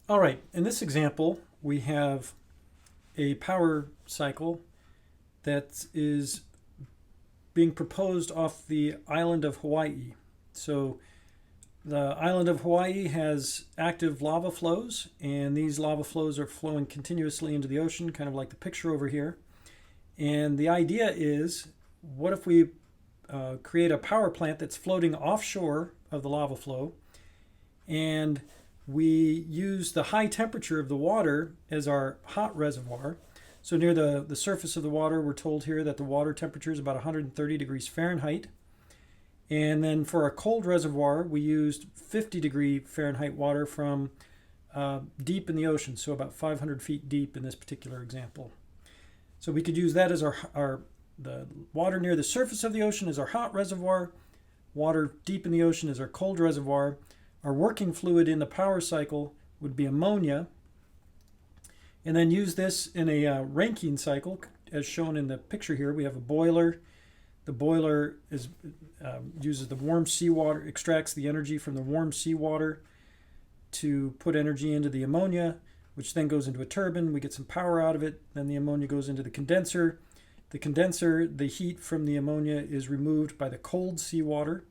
All right, in this example, we have a power cycle that is being proposed off the island of Hawaii. So the island of Hawaii has active lava flows, and these lava flows are flowing continuously into the ocean, kind of like the picture over here. And the idea is, what if we create a power plant that's floating offshore of the lava flow, and we use the high temperature of the water as our hot reservoir. So near the surface of the water, we're told here that the water temperature is about 130 degrees Fahrenheit. And then for our cold reservoir, we used 50 degree Fahrenheit water from deep in the ocean, so about 500 feet deep in this particular example. So we could use that as the water near the surface of the ocean is our hot reservoir, water deep in the ocean is our cold reservoir. Our working fluid in the power cycle would be ammonia. And then use this in a Rankine cycle, as shown in the picture here. We have a boiler. The boiler uses the warm seawater, extracts the energy from the warm seawater to put energy into the ammonia, which then goes into a turbine. We get some power out of it. Then the ammonia goes into the condenser. The condenser, the heat from the ammonia is removed by the cold seawater.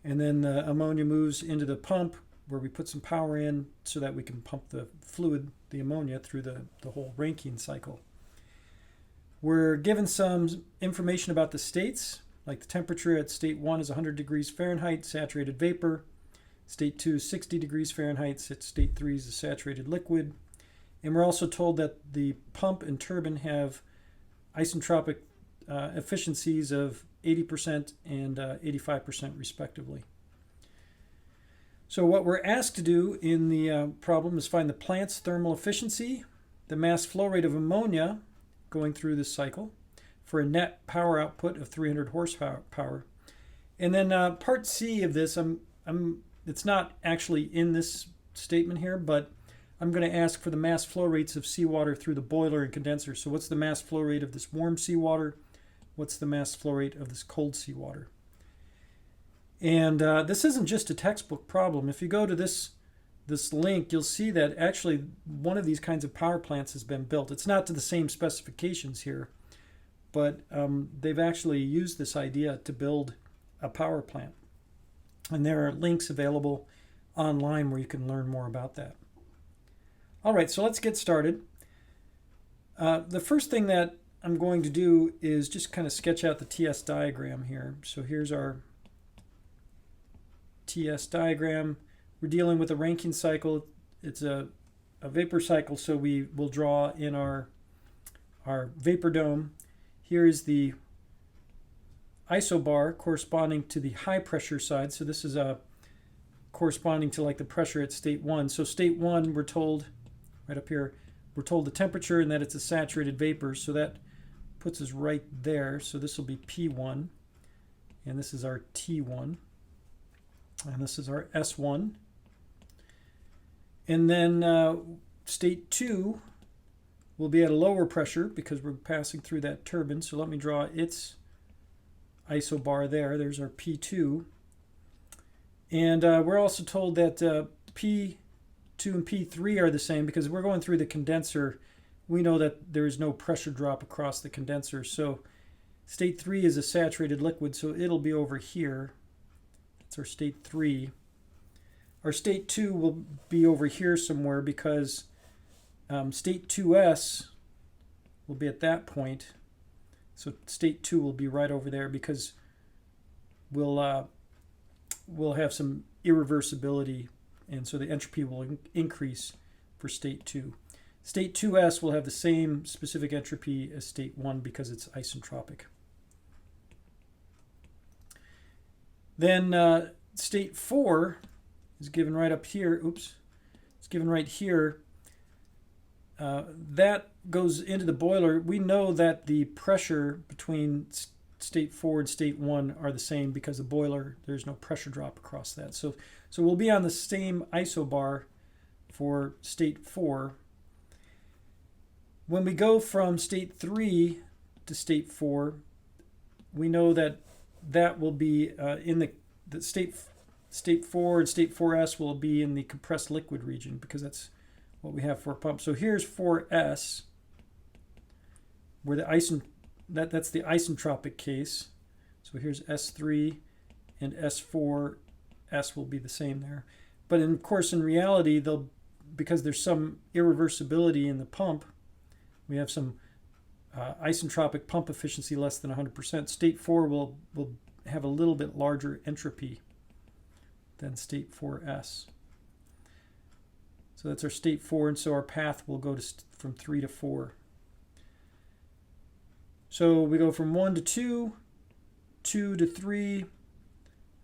And then the ammonia moves into the pump where we put some power in so that we can pump the fluid, the ammonia, through the whole Rankine cycle. We're given some information about the states, like the temperature at state 1 is 100 degrees Fahrenheit, saturated vapor. State 2 is 60 degrees Fahrenheit. State 3 is a saturated liquid. And we're also told that the pump and turbine have isentropic efficiencies of 80% and 85% respectively. So what we're asked to do in the problem is find the plant's thermal efficiency, the mass flow rate of ammonia going through this cycle for a net power output of 300 horsepower. And then part C of this, it's not actually in this statement here, but I'm going to ask for the mass flow rates of seawater through the boiler and condenser. So what's the mass flow rate of this warm seawater? What's the mass flow rate of this cold seawater? And this isn't just a textbook problem. If you go to this link, you'll see that actually one of these kinds of power plants has been built. It's not to the same specifications here, but they've actually used this idea to build a power plant. And there are links available online where you can learn more about that. All right, so let's get started. The first thing that I'm going to do is just kind of sketch out the TS diagram here. So here's our TS diagram. We're dealing with a Rankine cycle. It's a vapor cycle, so we will draw in our vapor dome. Here is the isobar corresponding to the high pressure side. So this is corresponding to like the pressure at state 1. So state 1, we're told, right up here, we're told the temperature and that it's a saturated vapor. So that puts us right there. So this will be P1, and this is our T1, and this is our S1. And then state 2 will be at a lower pressure because we're passing through that turbine. So let me draw its isobar there. There's our P2. And we're also told that P2 and P3 are the same because we're going through the condenser. We know that there is no pressure drop across the condenser. So state 3 is a saturated liquid, so it'll be over here. That's our state 3. Our state 2 will be over here somewhere because state 2s will be at that point. So state 2 will be right over there because we'll have some irreversibility, and so the entropy will increase for state 2. State 2s will have the same specific entropy as state 1 because it's isentropic. Then state 4 is given right up here. Oops. It's given right here. That goes into the boiler. We know that the pressure between state 4 and state 1 are the same because the boiler, there's no pressure drop across that. So we'll be on the same isobar for state 4. When we go from state 3 to state 4, we know that that will be in the state 4 and state 4s will be in the compressed liquid region because that's what we have for a pump. So here's 4s, where that's the isentropic case. So here's S3 and S4s will be the same there. But of course, in reality, because there's some irreversibility in the pump, we have some isentropic pump efficiency less than 100%. State 4 will have a little bit larger entropy than state 4s. So that's our state 4, and so our path will go from 3 to 4. So we go from 1 to 2, 2 to 3,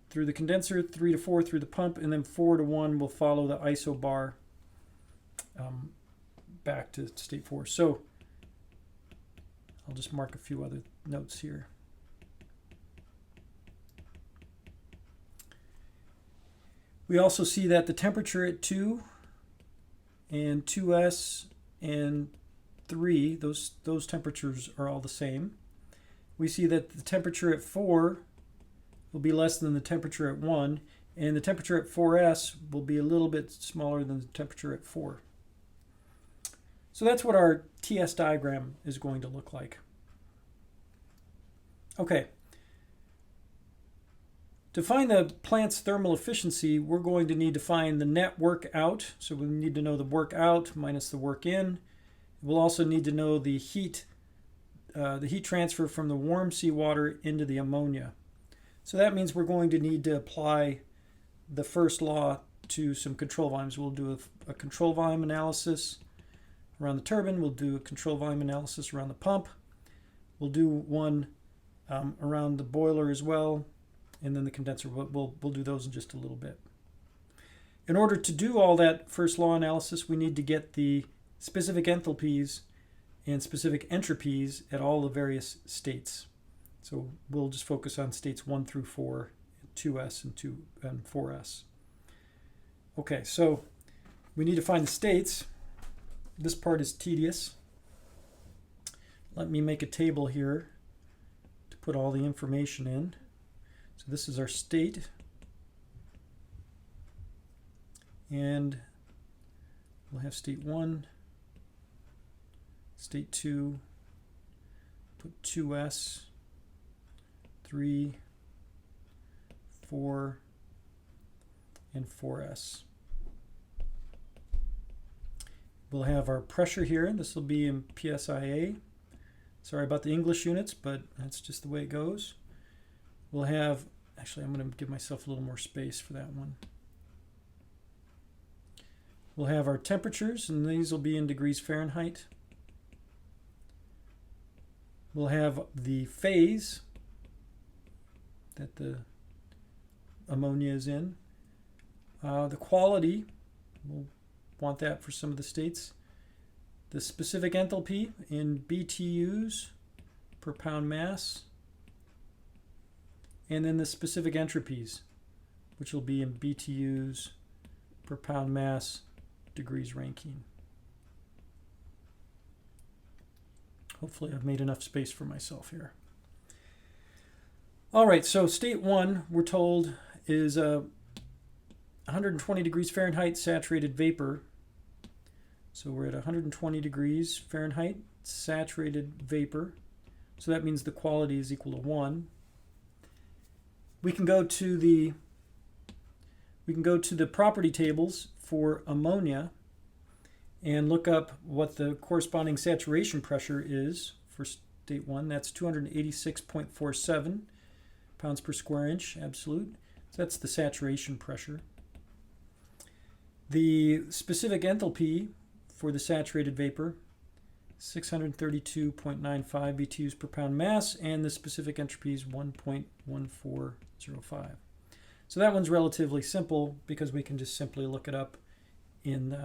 through the condenser, 3 to 4 through the pump, and then 4 to 1 will follow the isobar back to state 4. So I'll just mark a few other notes here. We also see that the temperature at 2 and 2s and 3, those temperatures are all the same. We see that the temperature at 4 will be less than the temperature at 1, and the temperature at 4s will be a little bit smaller than the temperature at 4. So that's what our TS diagram is going to look like. Okay. To find the plant's thermal efficiency, we're going to need to find the net work out. So we need to know the work out minus the work in. We'll also need to know the heat transfer from the warm seawater into the ammonia. So that means we're going to need to apply the first law to some control volumes. We'll do a control volume analysis around the turbine. We'll do a control volume analysis around the pump. We'll do one around the boiler as well, and then the condenser. We'll do those in just a little bit. In order to do all that first law analysis, we need to get the specific enthalpies and specific entropies at all the various states. So we'll just focus on states 1 through 4, 2s and 4s. Okay, so we need to find the states. This part is tedious. Let me make a table here to put all the information in. So this is our state. And we'll have state 1, state 2, put 2s, 3, 4, and 4s. We'll have our pressure here. This will be in PSIA. Sorry about the English units, but that's just the way it goes. We'll have, actually I'm going to give myself a little more space for that one. We'll have our temperatures, and these will be in degrees Fahrenheit. We'll have the phase that the ammonia is in. The quality, we'll want that for some of the states. The specific enthalpy in BTUs per pound mass. And then the specific entropies, which will be in BTUs per pound mass degrees Rankine. Hopefully I've made enough space for myself here. All right, so state 1, we're told, is 120 degrees Fahrenheit saturated vapor. So we're at 120 degrees Fahrenheit saturated vapor. So that means the quality is equal to 1. We can go to the property tables for ammonia and look up what the corresponding saturation pressure is for state 1. That's 286.47 pounds per square inch absolute. So that's the saturation pressure. The specific enthalpy for the saturated vapor, 632.95 BTUs per pound mass, and the specific entropy is 1.1405. So that one's relatively simple because we can just simply look it up in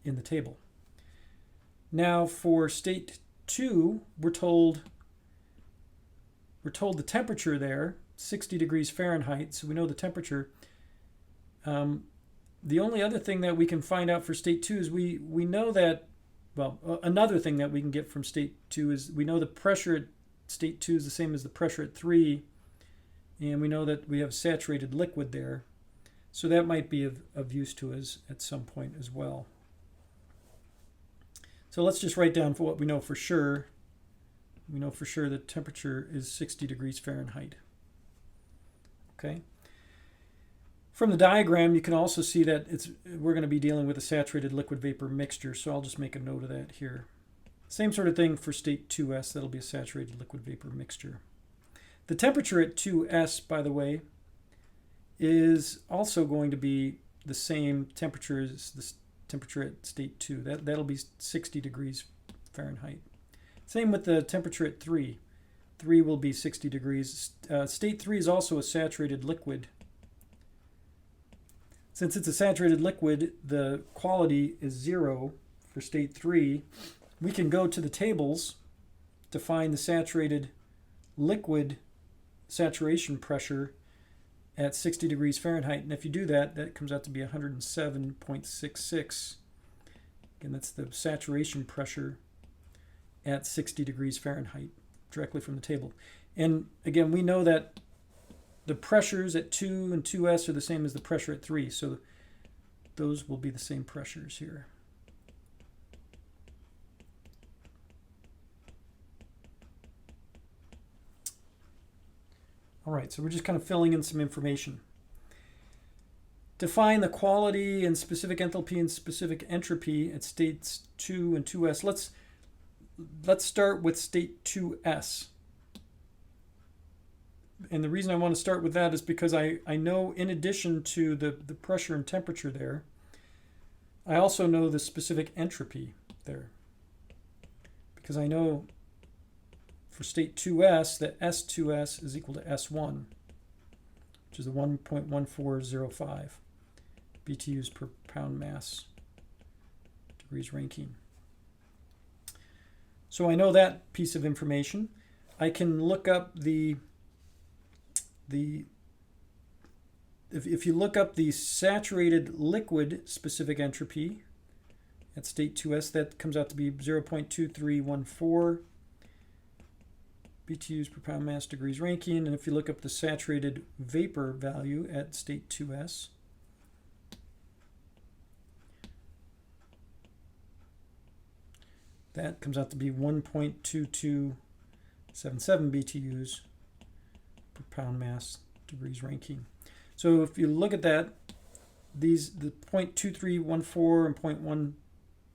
the table. Now for state 2, we're told the temperature there, 60 degrees Fahrenheit, so we know the temperature. The only other thing that we can find out for state 2 is we know that, well, another thing that we can get from state 2 is we know the pressure at state 2 is the same as the pressure at 3, and we know that we have saturated liquid there. So that might be of use to us at some point as well. So let's just write down for what we know for sure. We know for sure that temperature is 60 degrees Fahrenheit. Okay. From the diagram, you can also see that we're going to be dealing with a saturated liquid vapor mixture, so I'll just make a note of that here. Same sort of thing for state 2s, that'll be a saturated liquid vapor mixture. The temperature at 2s, by the way, is also going to be the same temperature as the temperature at state 2. That'll be 60 degrees Fahrenheit. Same with the temperature at 3. 3 will be 60 degrees. State 3 is also a saturated liquid. Since it's a saturated liquid, the quality is 0 for state 3. We can go to the tables to find the saturated liquid saturation pressure at 60 degrees Fahrenheit. And if you do that, that comes out to be 107.66. Again, that's the saturation pressure at 60 degrees Fahrenheit, directly from the table. And again, we know that the pressures at 2 and 2s are the same as the pressure at 3, so those will be the same pressures here. All right, so we're just kind of filling in some information. To find the quality and specific enthalpy and specific entropy at states 2 and 2s, let's start with state 2s. And the reason I want to start with that is because I know, in addition to the pressure and temperature there, I also know the specific entropy there. Because I know for state 2s that S2s is equal to S1, which is the 1.1405 BTUs per pound mass degrees Rankine. So I know that piece of information. I can look up if you look up the saturated liquid specific entropy at state 2s, that comes out to be 0.2314 BTUs per pound mass degrees Rankine. And if you look up the saturated vapor value at state 2s, that comes out to be 1.2277 BTUs per pound mass degrees Rankine. So if you look at that, the 0.2314 and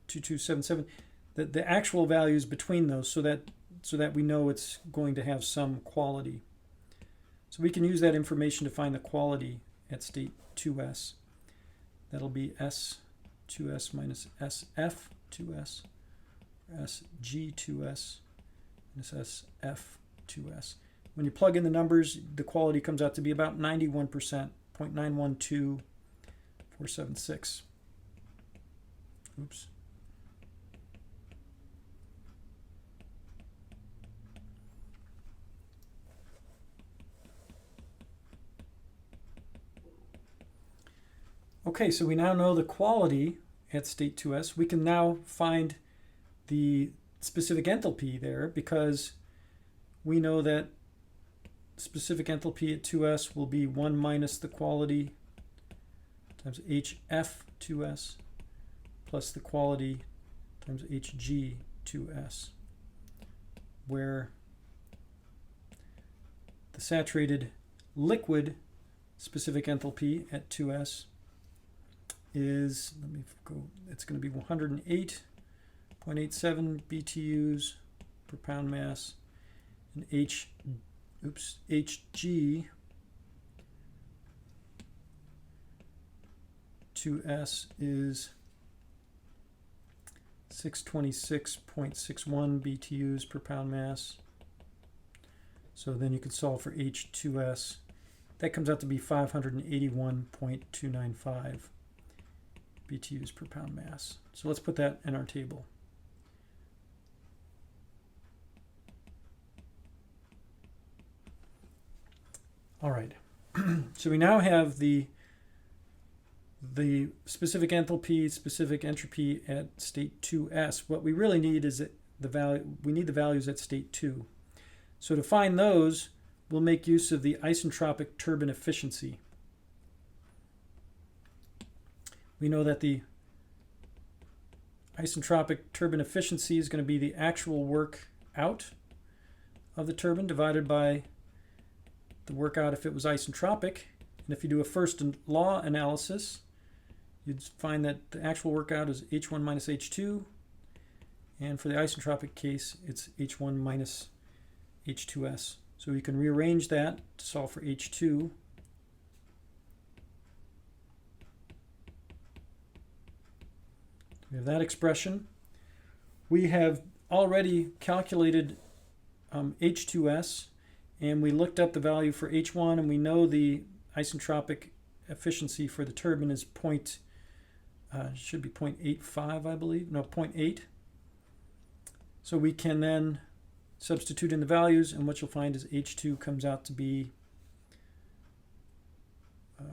0.12277, the actual values between those, so that we know it's going to have some quality. So we can use that information to find the quality at state 2s. That'll be S2s minus SF2s, or SG2s minus SF2s. When you plug in the numbers, the quality comes out to be about 91%, 0.912476. Oops. Okay, so we now know the quality at state 2s. We can now find the specific enthalpy there, because we know that specific enthalpy at 2s will be 1 minus the quality times HF2s plus the quality times HG2s, where the saturated liquid specific enthalpy at 2s is, it's going to be 108.87 BTUs per pound mass, and HG 2s is 626.61 BTUs per pound mass. So then you could solve for H2s. That comes out to be 581.295 BTUs per pound mass. So let's put that in our table. All right, so we now have the specific enthalpy, specific entropy at state 2s. What we really need is the values at state 2. So to find those, we'll make use of the isentropic turbine efficiency. We know that the isentropic turbine efficiency is going to be the actual work out of the turbine divided by the work out if it was isentropic. And if you do a first law analysis, you'd find that the actual work out is H1 minus H2. And for the isentropic case, it's H1 minus H2S. So we can rearrange that to solve for H2. We have that expression. We have already calculated H2S, and we looked up the value for H1, and we know the isentropic efficiency for the turbine is should be 0.85, I believe. No, 0.8. So we can then substitute in the values, and what you'll find is H2 comes out to be,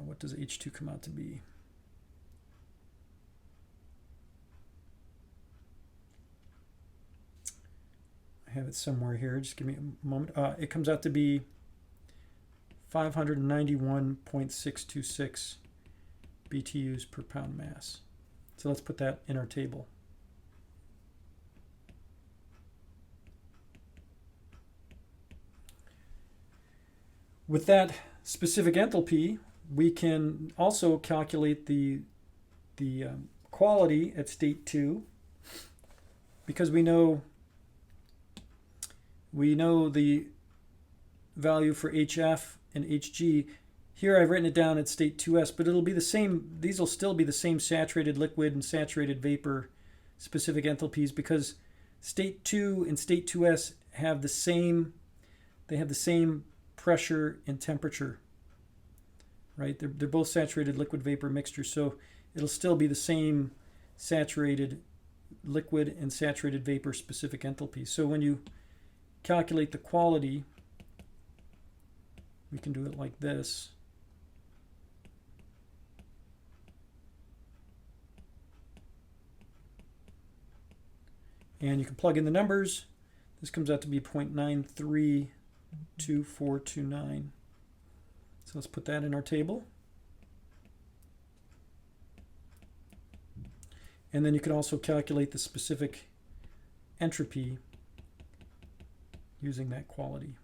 what does H2 come out to be? I have it somewhere here. Just give me a moment. It comes out to be 591.626 BTUs per pound mass. So let's put that in our table. With that specific enthalpy, we can also calculate the quality at state 2, because we know the value for HF and HG. Here I've written it down at state 2s, but it'll be the same. These will still be the same saturated liquid and saturated vapor specific enthalpies, because state 2 and state 2s have the same pressure and temperature, right? They're both saturated liquid vapor mixtures, so it'll still be the same saturated liquid and saturated vapor specific enthalpies. So when you calculate the quality, we can do it like this. And you can plug in the numbers. This comes out to be 0.932429. So let's put that in our table. And then you can also calculate the specific entropy using that quality.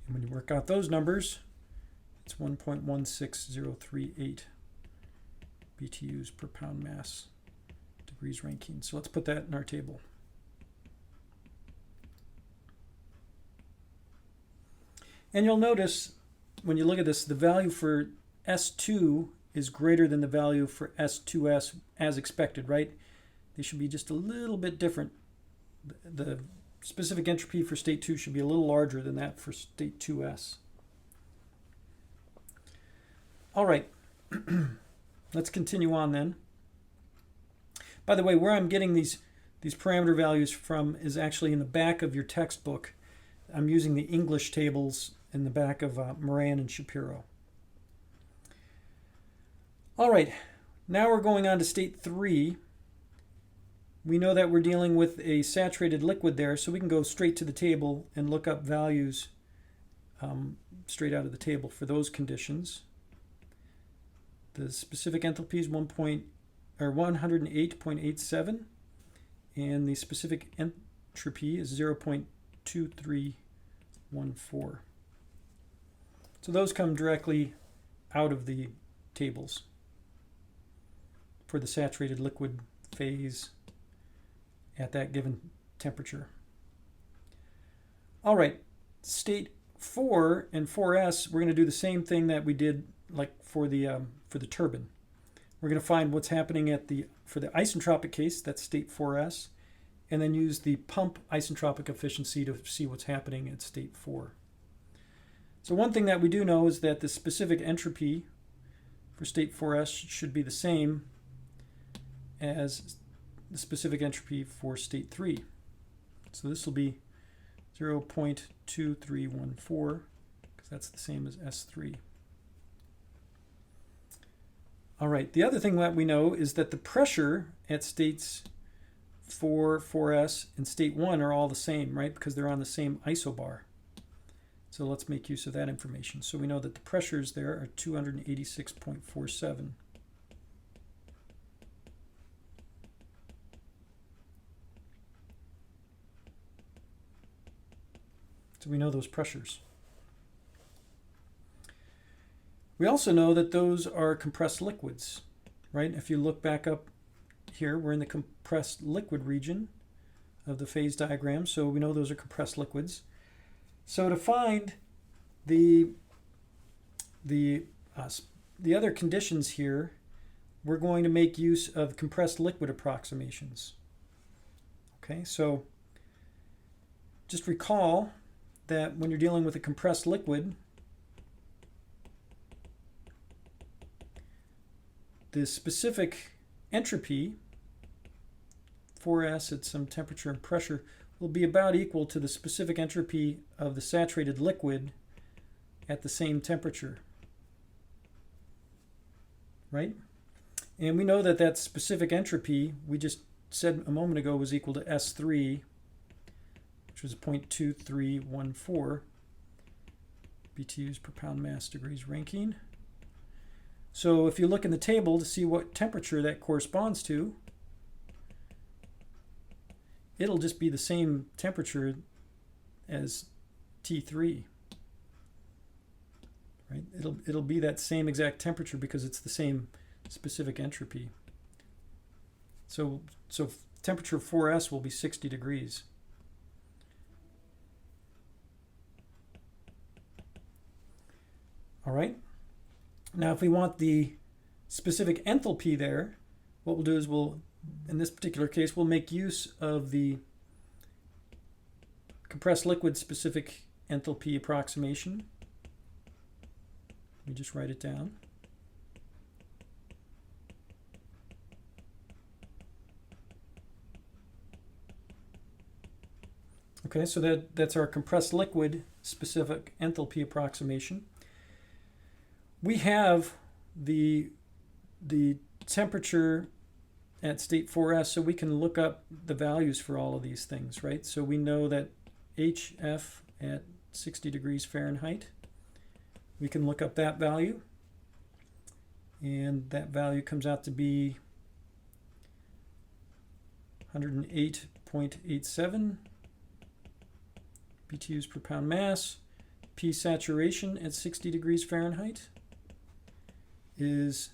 And when you work out those numbers, it's 1.16038 BTUs per pound mass degrees Rankine. So let's put that in our table. And you'll notice when you look at this, the value for S2 is greater than the value for S2S as expected, right? They should be just a little bit different. The specific entropy for state 2 should be a little larger than that for state 2s. All right, let's continue on then. By the way, where I'm getting these parameter values from is actually in the back of your textbook. I'm using the English tables in the back of Moran and Shapiro. All right, now we're going on to state 3. We know that we're dealing with a saturated liquid there, so we can go straight to the table and look up values straight out of the table for those conditions. The specific enthalpy is 108.87, and the specific entropy is 0.2314. So those come directly out of the tables for the saturated liquid phase at that given temperature. All right, state 4 and 4s, we're going to do the same thing that we did like for the turbine. We're going to find what's happening for the isentropic case, that's state 4s, and then use the pump isentropic efficiency to see what's happening at state 4. So one thing that we do know is that the specific entropy for state 4s should be the same as the specific entropy for state 3. So this will be 0.2314, because that's the same as S3. All right, the other thing that we know is that the pressure at states 4, 4s, and state 1 are all the same, right? Because they're on the same isobar. So let's make use of that information. So we know that the pressures there are 286.47. So we know those pressures. We also know that those are compressed liquids, right? If you look back up here, we're in the compressed liquid region of the phase diagram, so we know those are compressed liquids. So to find the other conditions here, we're going to make use of compressed liquid approximations. Okay, so just recall that when you're dealing with a compressed liquid, the specific entropy, 4s at some temperature and pressure, will be about equal to the specific entropy of the saturated liquid at the same temperature, right? And we know that that specific entropy, we just said a moment ago, was equal to S3, which was 0.2314 BTUs per pound mass degrees Rankine. So if you look in the table to see what temperature that corresponds to, it'll just be the same temperature as T3. Right? It'll be that same exact temperature because it's the same specific entropy. So temperature 4s will be 60 degrees. All right. Now, if we want the specific enthalpy there, what we'll do is in this particular case, we'll make use of the compressed liquid specific enthalpy approximation. Let me just write it down. Okay, so that's our compressed liquid specific enthalpy approximation. We have the temperature at state 4s, so we can look up the values for all of these things, right? So we know that HF at 60 degrees Fahrenheit, we can look up that value, and that value comes out to be 108.87 BTUs per pound mass. P saturation at 60 degrees Fahrenheit is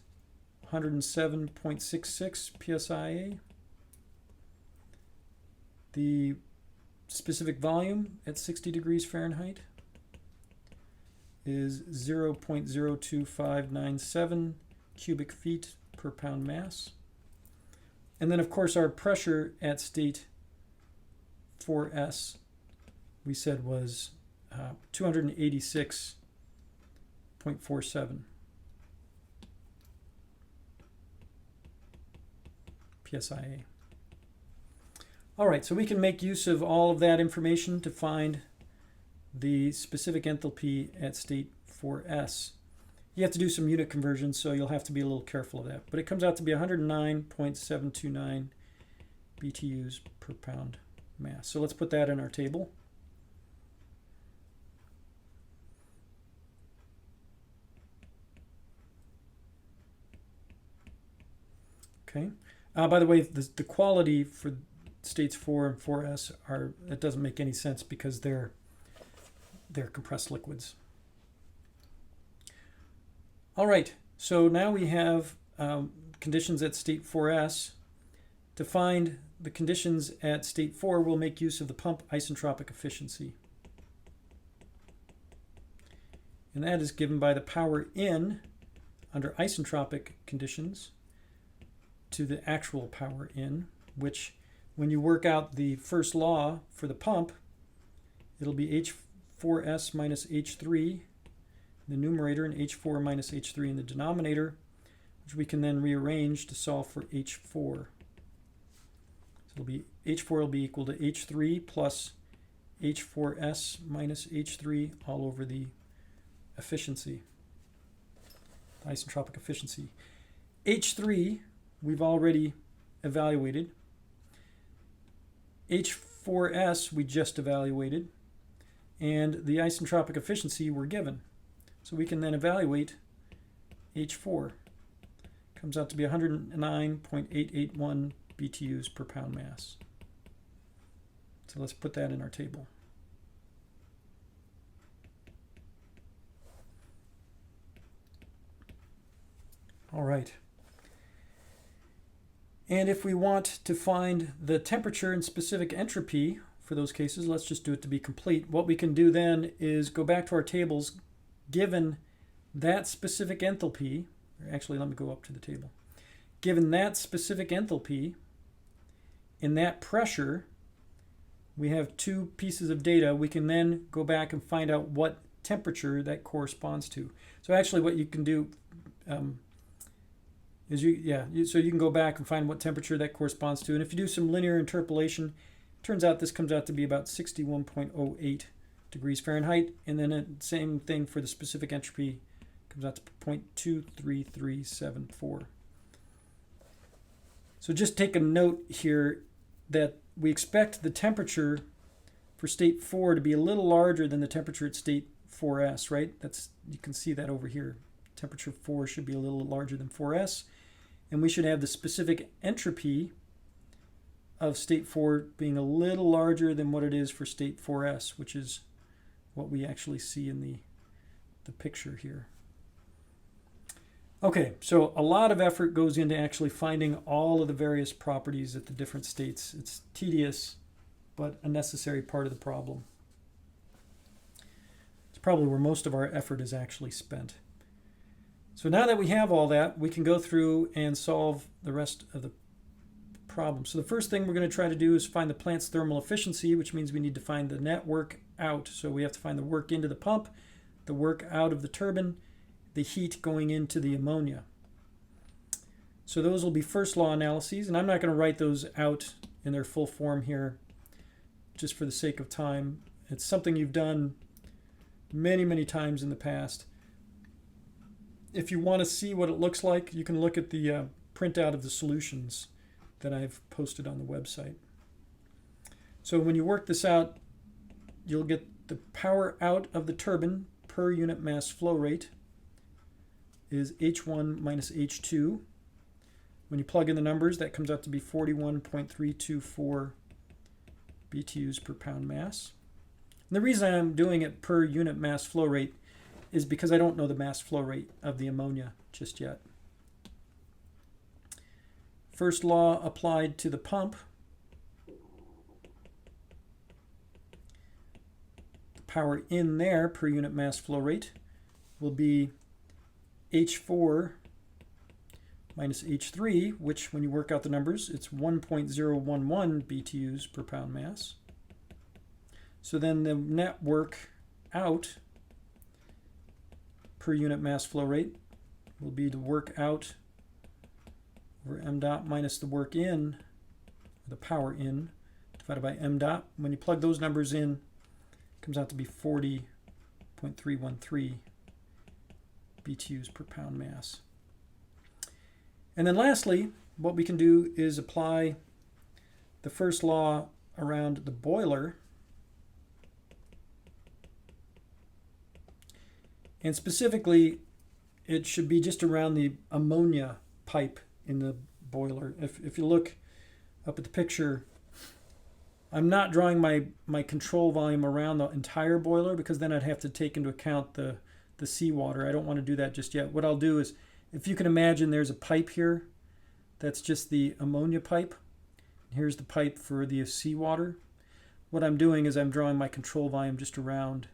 107.66 psia. The specific volume at 60 degrees Fahrenheit is 0.02597 cubic feet per pound mass. And then, of course, our pressure at state 4s, we said was 286.47 psia. All right, so we can make use of all of that information to find the specific enthalpy at state 4s. You have to do some unit conversions, so you'll have to be a little careful of that. But it comes out to be 109.729 BTUs per pound mass. So let's put that in our table. Okay. By the way, the quality for states 4 and 4s it doesn't make any sense because they're compressed liquids. All right, so now we have conditions at state 4s. To find the conditions at state 4, we'll make use of the pump isentropic efficiency. And that is given by the power in under isentropic conditions to the actual power in, which when you work out the first law for the pump, it'll be H4s minus H3 in the numerator and H4 minus H3 in the denominator, which we can then rearrange to solve for H4. So it'll be H4 will be equal to H3 plus H4s minus H3 all over the efficiency, the isentropic efficiency. H3 we've already evaluated. H4s we just evaluated. and the isentropic efficiency we're given. So we can then evaluate H4. Comes out to be 109.881 BTUs per pound mass. So let's put that in our table. All right. And if we want to find the temperature and specific entropy for those cases, let's just do it to be complete. What we can do then is go back to our tables, given that specific enthalpy, or actually let me go up to the table. Given that specific enthalpy, in that pressure, we have two pieces of data. We can then go back and find out what temperature that corresponds to. So actually what you can do is so you can go back and find what temperature that corresponds to. And if you do some linear interpolation, turns out this comes out to be about 61.08 degrees Fahrenheit. And then the same thing for the specific entropy, comes out to 0.23374. So just take a note here that we expect the temperature for state 4 to be a little larger than the temperature at state 4s, right? You can see that over here. Temperature 4 should be a little larger than 4s. And we should have the specific entropy of state 4 being a little larger than what it is for state 4s, which is what we actually see in the picture here. Okay, so a lot of effort goes into actually finding all of the various properties at the different states. It's tedious, but a necessary part of the problem. It's probably where most of our effort is actually spent. So now that we have all that, we can go through and solve the rest of the problem. So the first thing we're going to try to do is find the plant's thermal efficiency, which means we need to find the net work out. So we have to find the work into the pump, the work out of the turbine, the heat going into the ammonia. So those will be first law analyses, and I'm not going to write those out in their full form here just for the sake of time. It's something you've done many, many times in the past. If you want to see what it looks like, you can look at the printout of the solutions that I've posted on the website. So when you work this out, you'll get the power out of the turbine per unit mass flow rate is H1 minus H2. When you plug in the numbers, that comes out to be 41.324 BTUs per pound mass. And the reason I'm doing it per unit mass flow rate is because I don't know the mass flow rate of the ammonia just yet. First law applied to the pump. The power in there per unit mass flow rate will be H4 minus H3, which when you work out the numbers, it's 1.011 BTUs per pound mass. So then the net work out per unit mass flow rate will be the work out over m dot minus the work in, the power in, divided by m dot. When you plug those numbers in, it comes out to be 40.313 BTUs per pound mass. And then lastly, what we can do is apply the first law around the boiler. And specifically, it should be just around the ammonia pipe in the boiler. If you look up at the picture, I'm not drawing my control volume around the entire boiler because then I'd have to take into account the seawater. I don't want to do that just yet. What I'll do is, if you can imagine there's a pipe here, that's just the ammonia pipe. Here's the pipe for the seawater. What I'm doing is I'm drawing my control volume just around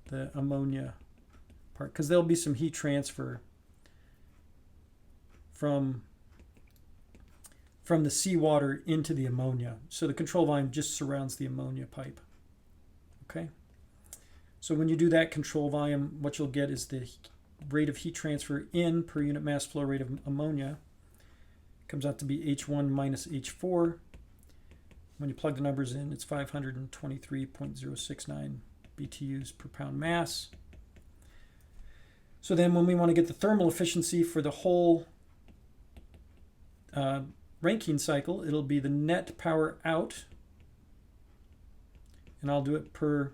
the ammonia part, because there'll be some heat transfer from the seawater into the ammonia. So the control volume just surrounds the ammonia pipe. Okay? So when you do that control volume, what you'll get is the rate of heat transfer in per unit mass flow rate of ammonia. It comes out to be H1 minus H4. When you plug the numbers in, it's 523.069 BTUs per pound mass. So then when we want to get the thermal efficiency for the whole Rankine cycle, it'll be the net power out, and I'll do it per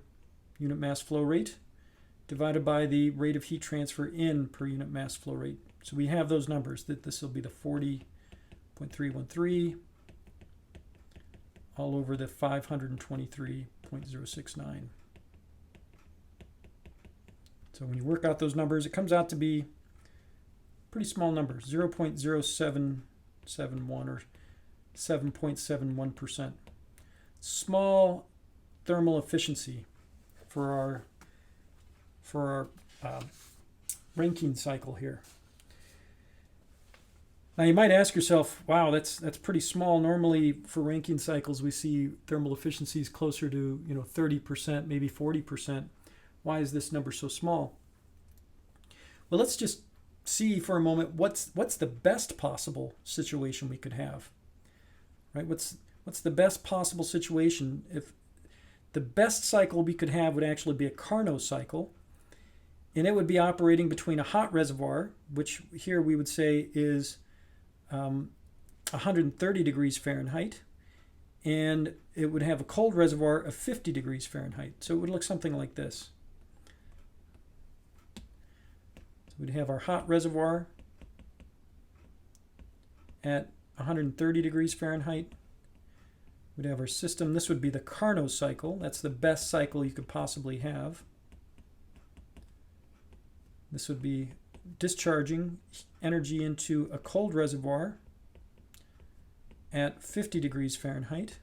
unit mass flow rate divided by the rate of heat transfer in per unit mass flow rate. So we have those numbers, that this will be the 40.313 all over the 523.069. So when you work out those numbers, it comes out to be pretty small numbers, 0.0771 or 7.71%. Small thermal efficiency for our Rankine cycle here. Now you might ask yourself, wow, that's pretty small. Normally for Rankine cycles we see thermal efficiencies closer to 30%, maybe 40%. Why is this number so small? Well, let's just see for a moment what's the best possible situation we could have. Right? What's the best possible situation? If the best cycle we could have would actually be a Carnot cycle, and it would be operating between a hot reservoir, which here we would say is 130 degrees Fahrenheit, and it would have a cold reservoir of 50 degrees Fahrenheit. So it would look something like this. So we'd have our hot reservoir at 130 degrees Fahrenheit. We'd have our system. This would be the Carnot cycle. That's the best cycle you could possibly have. This would be discharging energy into a cold reservoir at 50 degrees Fahrenheit.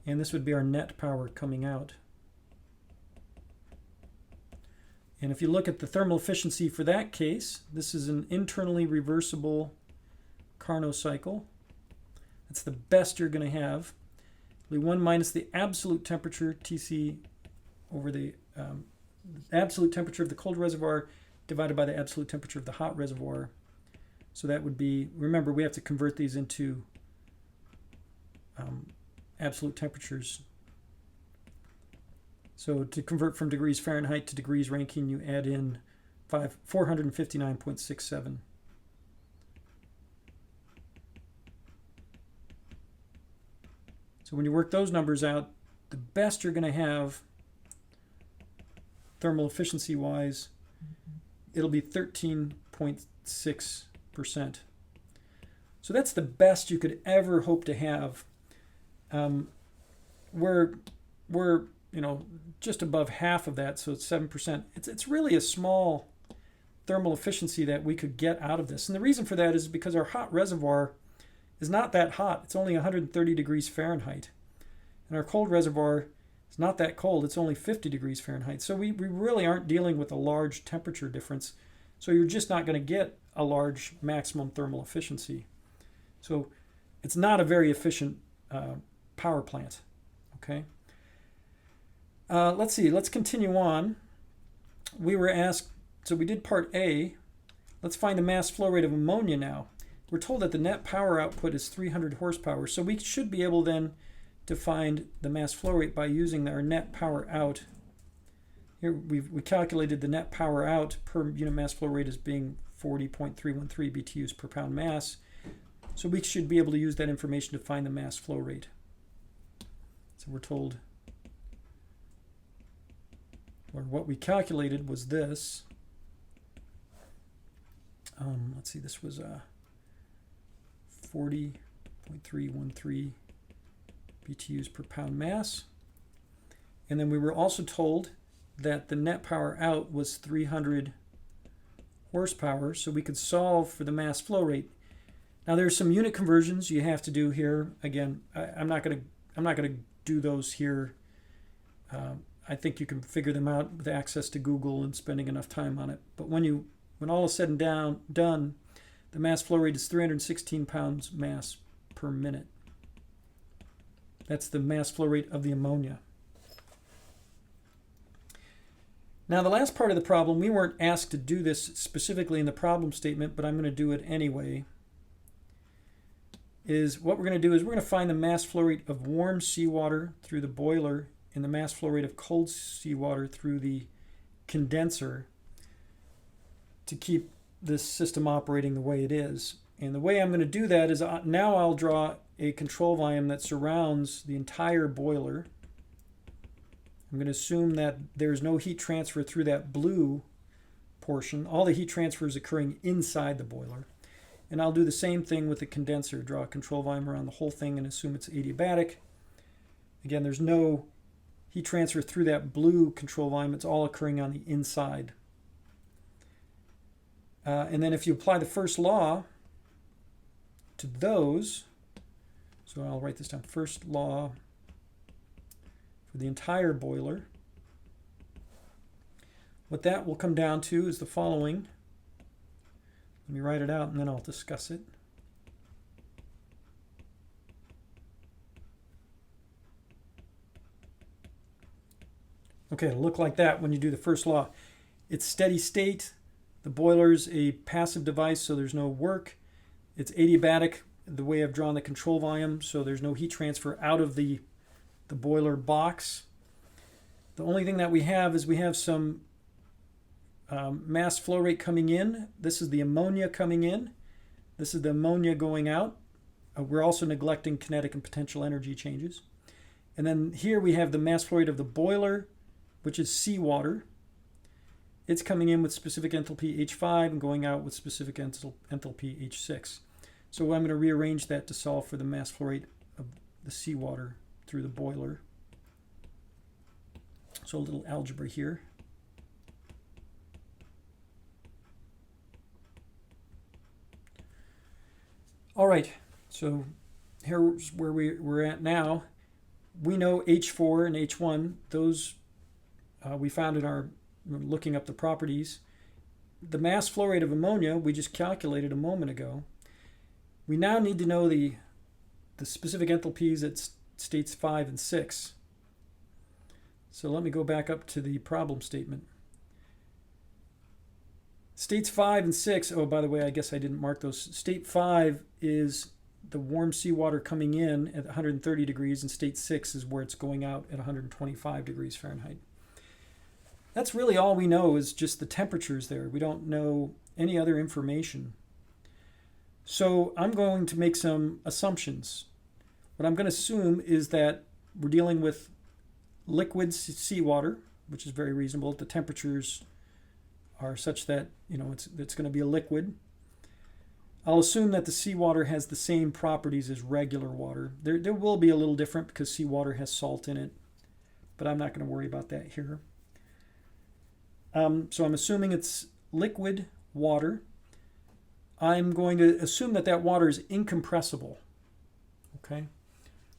And this would be our net power coming out. And if you look at the thermal efficiency for that case, this is an internally reversible Carnot cycle. That's the best you're going to have. It'll be 1 minus the absolute temperature, Tc, over the absolute temperature of the cold reservoir divided by the absolute temperature of the hot reservoir. So that would be, remember, we have to convert these into absolute temperatures. So to convert from degrees Fahrenheit to degrees Rankine, you add in 459.67. So when you work those numbers out, the best you're going to have thermal efficiency wise, it'll be 13.6%. So that's the best you could ever hope to have. We're just above half of that, so it's 7%. It's really a small thermal efficiency that we could get out of this. And the reason for that is because our hot reservoir is not that hot. It's only 130 degrees Fahrenheit. And our cold reservoir is not that cold. It's only 50 degrees Fahrenheit. So we really aren't dealing with a large temperature difference. So you're just not going to get a large maximum thermal efficiency. So it's not a very efficient power plant. Okay. Let's see. Let's continue on. We were asked, so we did part A. Let's find the mass flow rate of ammonia now. We're told that the net power output is 300 horsepower, so we should be able then to find the mass flow rate by using our net power out. Here we calculated the net power out per unit mass flow rate as being 40.313 BTUs per pound mass. So we should be able to use that information to find the mass flow rate. So we're told, or what we calculated was this. Let's see, this was 40.313 BTUs per pound mass. And then we were also told that the net power out was 300 horsepower, so we could solve for the mass flow rate. Now there's some unit conversions you have to do here. Again, I'm not going to do those here. I think you can figure them out with access to Google and spending enough time on it. But when all is said and done, the mass flow rate is 316 pounds mass per minute. That's the mass flow rate of the ammonia. Now the last part of the problem, we weren't asked to do this specifically in the problem statement, but I'm going to do it anyway, is what we're going to do is we're going to find the mass flow rate of warm seawater through the boiler and the mass flow rate of cold seawater through the condenser to keep this system operating the way it is. And the way I'm going to do that is now I'll draw a control volume that surrounds the entire boiler. I'm going to assume that there's no heat transfer through that blue portion. All the heat transfer is occurring inside the boiler. And I'll do the same thing with the condenser. Draw a control volume around the whole thing and assume it's adiabatic. Again, there's no heat transfer through that blue control volume. It's all occurring on the inside. And then if you apply the first law to those, so I'll write this down, first law for the entire boiler, what that will come down to is the following. Let me write it out and then I'll discuss it. Okay, it'll look like that when you do the first law. It's steady state. The boiler's a passive device, so there's no work. It's adiabatic, the way I've drawn the control volume, so there's no heat transfer out of the boiler box. The only thing that we have is we have some mass flow rate coming in. This is the ammonia coming in. This is the ammonia going out. We're also neglecting kinetic and potential energy changes. And then here we have the mass flow rate of the boiler, which is seawater. It's coming in with specific enthalpy H5 and going out with specific enthalpy H6. So I'm going to rearrange that to solve for the mass flow rate of the seawater through the boiler. So a little algebra here. All right, so here's where we're at now. We know H4 and H1, those we found in our looking up the properties. The mass flow rate of ammonia we just calculated a moment ago. We now need to know the specific enthalpies at states 5 and 6. So let me go back up to the problem statement. States 5 and 6, oh, by the way, I guess I didn't mark those. State 5 is the warm seawater coming in at 130 degrees, and state 6 is where it's going out at 125 degrees Fahrenheit. That's really all we know is just the temperatures there. We don't know any other information. So I'm going to make some assumptions. What I'm going to assume is that we're dealing with liquid seawater, which is very reasonable. The temperatures are such that, you know, it's going to be a liquid. I'll assume that the seawater has the same properties as regular water. There will be a little different because seawater has salt in it, but I'm not going to worry about that here. So I'm assuming it's liquid water. I'm going to assume that that water is incompressible. Okay,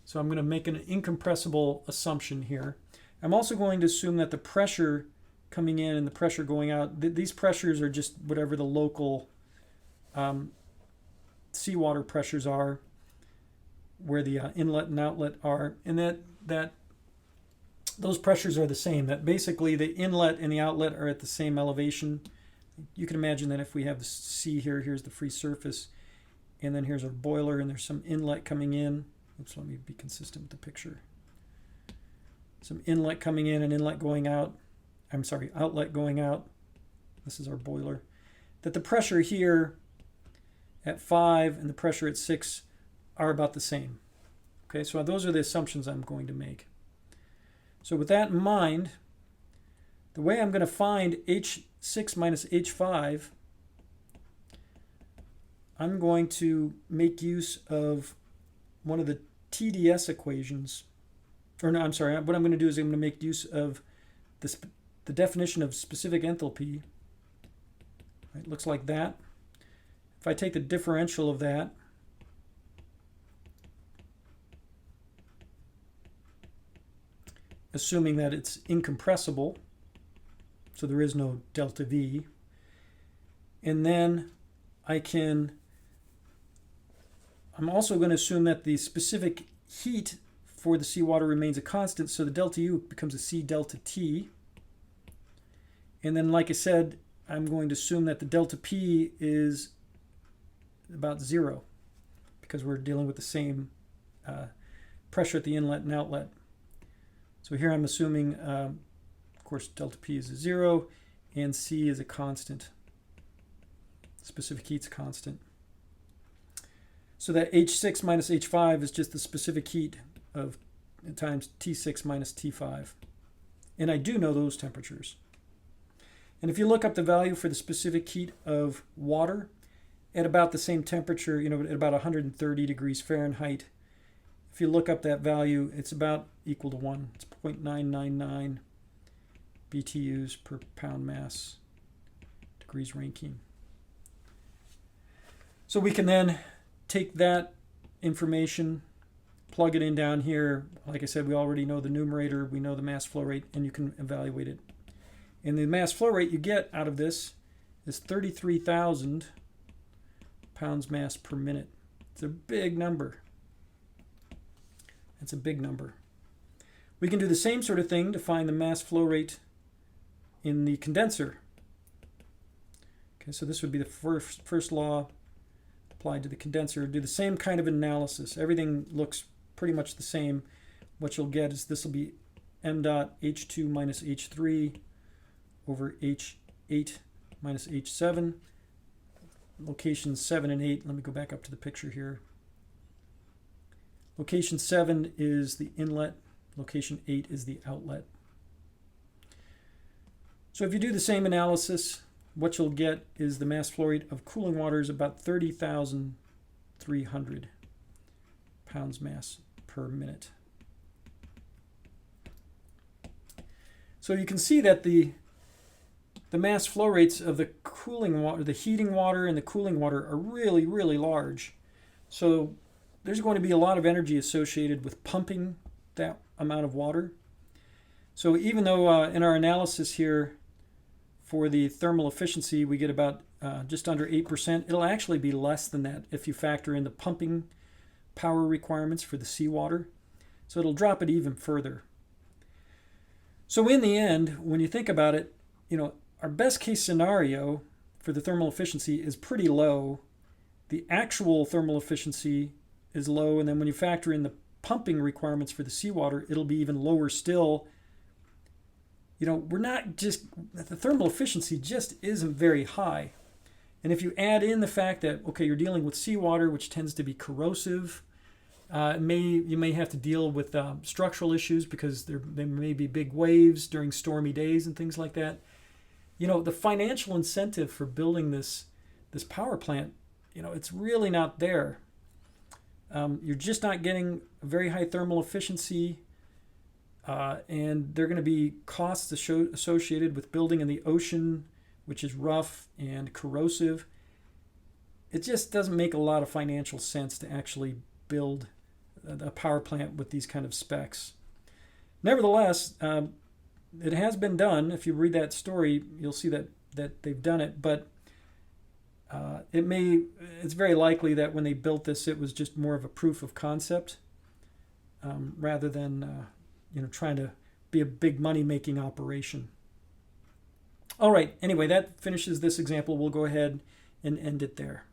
so I'm going to make an incompressible assumption here. I'm also going to assume that the pressure coming in and the pressure going out, these pressures are just whatever the local seawater pressures are, where the inlet and outlet are, and that those pressures are the same, that basically the inlet and the outlet are at the same elevation. You can imagine that if we have the sea here, here's the free surface, and then here's our boiler, and there's some inlet coming in. Oops, let me be consistent with the picture. Some inlet coming in and inlet going out. I'm sorry, outlet going out. This is our boiler. That the pressure here at 5 and the pressure at 6 are about the same. Okay, so those are the assumptions I'm going to make. So with that in mind, the way I'm going to find H6 minus H5, I'm going to make use of one of the TDS equations. Or no, I'm sorry, what I'm going to do is I'm going to make use of the definition of specific enthalpy. It looks like that. If I take the differential of that, assuming that it's incompressible, so there is no delta V, and then I'm also going to assume that the specific heat for the seawater remains a constant, so the delta U becomes a C delta T. And then, like I said, I'm going to assume that the delta P is about 0 because we're dealing with the same pressure at the inlet and outlet. So here I'm assuming, of course, delta P is a 0 and C is a constant. Specific heat's constant. So that H6 minus H5 is just the specific heat of times T6 minus T5. And I do know those temperatures. And if you look up the value for the specific heat of water at about the same temperature, at about 130 degrees Fahrenheit, if you look up that value, it's about equal to 1. It's 0.999 BTUs per pound mass degrees Rankine. So we can then take that information, plug it in down here. Like I said, we already know the numerator, we know the mass flow rate, and you can evaluate it. And the mass flow rate you get out of this is 33,000 pounds mass per minute. It's a big number. It's a big number. We can do the same sort of thing to find the mass flow rate in the condenser. Okay, so this would be the first law applied to the condenser. Do the same kind of analysis. Everything looks pretty much the same. What you'll get is this will be m dot h2 minus h3 over h8 minus h7. Locations 7 and 8. Let me go back up to the picture here. Location 7 is the inlet. Location 8 is the outlet. So if you do the same analysis, what you'll get is the mass flow rate of cooling water is about 30,300 pounds mass per minute. So you can see that the mass flow rates of the cooling water, the heating water and the cooling water are really, really large. So there's going to be a lot of energy associated with pumping that amount of water. So even though in our analysis here for the thermal efficiency we get about just under 8%, it'll actually be less than that if you factor in the pumping power requirements for the seawater. So it'll drop it even further. So in the end, when you think about it, our best case scenario for the thermal efficiency is pretty low. The actual thermal efficiency is low, and then when you factor in the pumping requirements for the seawater, it'll be even lower still. We're not just, the thermal efficiency just isn't very high. And if you add in the fact that, okay, you're dealing with seawater, which tends to be corrosive, you may have to deal with structural issues because there may be big waves during stormy days and things like that. The financial incentive for building this power plant, it's really not there. You're just not getting a very high thermal efficiency, and there are going to be costs associated with building in the ocean, which is rough and corrosive. It just doesn't make a lot of financial sense to actually build a power plant with these kind of specs. Nevertheless, it has been done. If you read that story, you'll see that they've done it, but it's very likely that when they built this, it was just more of a proof of concept rather than trying to be a big money-making operation. All right, anyway, that finishes this example. We'll go ahead and end it there.